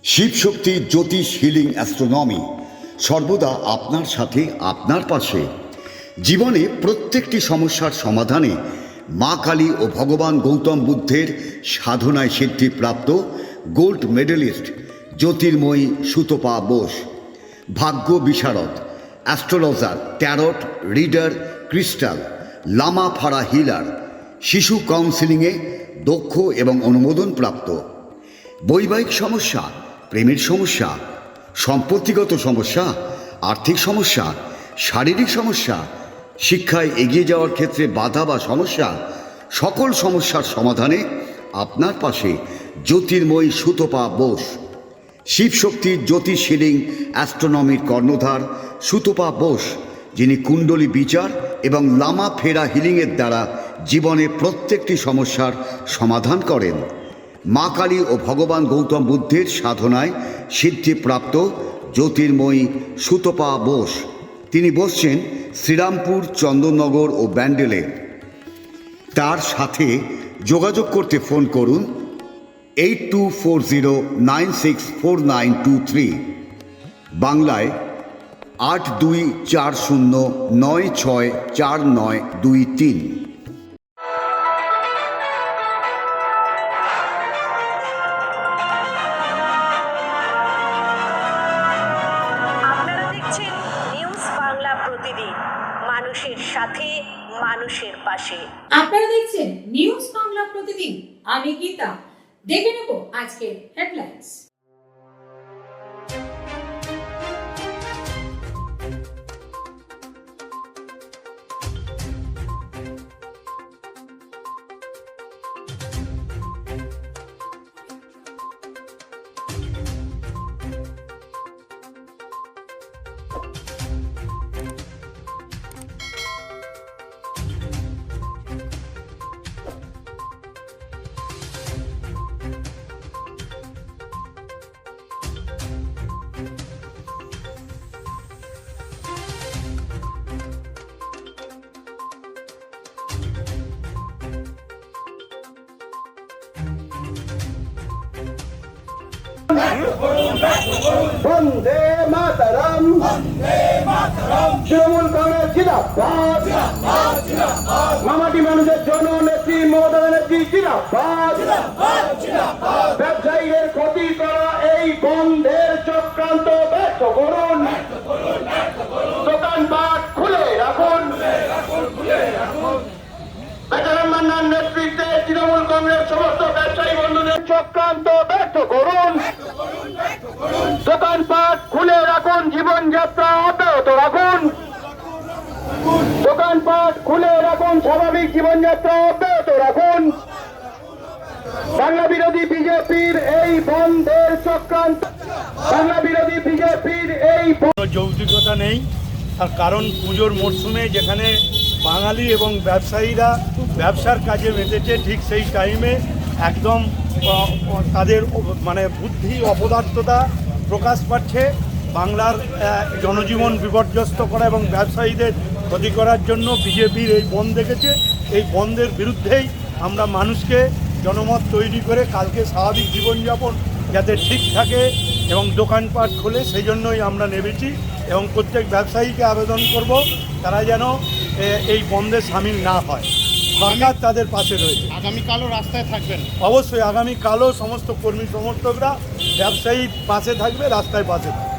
শিবশক্তি জ্যোতিষ healing astronomy সর্বদা আপনার সাথে, আপনার পাশে। জীবনে প্রত্যেকটি সমস্যার সমাধানে মা কালী ও ভগবান গৌতম বুদ্ধের সাধনায় সিদ্ধিপ্রাপ্ত গোল্ড মেডেলিস্ট জ্যোতির্ময়ী সুতপা বোস, ভাগ্য বিশারদ, অ্যাস্ট্রোলজার, ট্যারট রিডার, ক্রিস্টাল, লামা ফাড়া হিলার, শিশু কাউন্সিলিংয়ে দক্ষ এবং অনুমোদনপ্রাপ্ত। বৈবাহিক সমস্যা, প্রেমের সমস্যা, সম্পত্তিগত সমস্যা, আর্থিক সমস্যা, শারীরিক সমস্যা, শিক্ষায় এগিয়ে যাওয়ার ক্ষেত্রে বাধা বা সমস্যা, সকল সমস্যার সমাধানে আপনার পাশে জ্যোতির্ময়ী সুতপা বোস। শিবশক্তির জ্যোতিষ হিলিং অ্যাস্ট্রোনমির কর্ণধার সুতপা বোস, যিনি কুণ্ডলী বিচার এবং লামা ফেরা হিলিংয়ের দ্বারা জীবনে প্রত্যেকটি সমস্যার সমাধান করেন। মা কালী ও ভগবান গৌতম বুদ্ধের সাধনায় সিদ্ধিপ্রাপ্ত জ্যোতির্ময়ী সুতপা বোস। তিনি বসছেন শ্রীরামপুর, চন্দননগর ও ব্যান্ডেলে। তার সাথে যোগাযোগ করতে ফোন করুন 8240964923, বাংলায় 8240964923। মানুষের সাথে, মানুষের পাশে। আপনারা দেখছেন নিউজ বাংলা প্রতিদিন। আমি গীতা। দেখে নেব আজকের হেডলাইন্স। বন্দে মাতরম, তৃণমূল কংগ্রেস জিন্দাবাদ, মামাটি মানুষের জননেত্রী মমতা ব্যানার্জি জিন্দাবাদ। ব্যবসায়ীদের ক্ষতি করা এই বন্ধের চক্রান্ত ব্যর্থ করুন, দোকানপাট খুলে রাখুন। বেচারাম মান্নার নেতৃত্বে তৃণমূল কংগ্রেস সমস্ত ব্যবসায়ী বন্ধুদের চক্রান্ত ব্যর্থ করুন, দোকানপাট খুলে রাখুন, জীবনযাত্রা অব্যাহত রাখুন। দোকানপাট খুলে রাখুন, স্বাভাবিক জীবনযাত্রা অব্যাহত রাখুন। বাংলা বিরোধী বিজেপির এই বন্ধের চক্রান্ত, বাংলা বিরোধী বিজেপির এই যৌক্তিকতা নেই। তার কারণ পুজোর মরশুমে যেখানে বাঙালি এবং ব্যবসায়ীরা ব্যবসার কাজে মেতেছে, ঠিক সেই টাইমে একদম তাদের বুদ্ধি অপদার্থতা প্রকাশ পাচ্ছে। বাংলার জনজীবন বিপর্যস্ত করা এবং ব্যবসায়ীদের ক্ষতি করার জন্য বিজেপির এই বন্ধ দেখেছে। এই বন্ধের বিরুদ্ধেই আমরা মানুষকে জনমত তৈরি করে কালকে স্বাভাবিক জীবনযাপন যাতে ঠিক থাকে এবং দোকানপাট খোলে, সেই জন্যই আমরা নেমেছি এবং প্রত্যেক ব্যবসায়ীকে আবেদন করব তারা যেন এই বন্ধে সামিল না হয়। সরকার তাদের পাশে রয়েছে। আগামীকালও রাস্তায় থাকবেন? অবশ্যই আগামীকালও সমস্ত কর্মী সমর্থকরা ব্যবসায়ীর পাশে থাকবে, রাস্তায় পাশে থাকবে।